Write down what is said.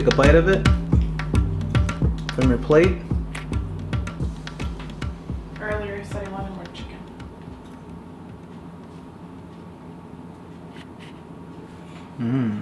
take a bite of it from your plate. Earlier you said you wanted more chicken. Mmm.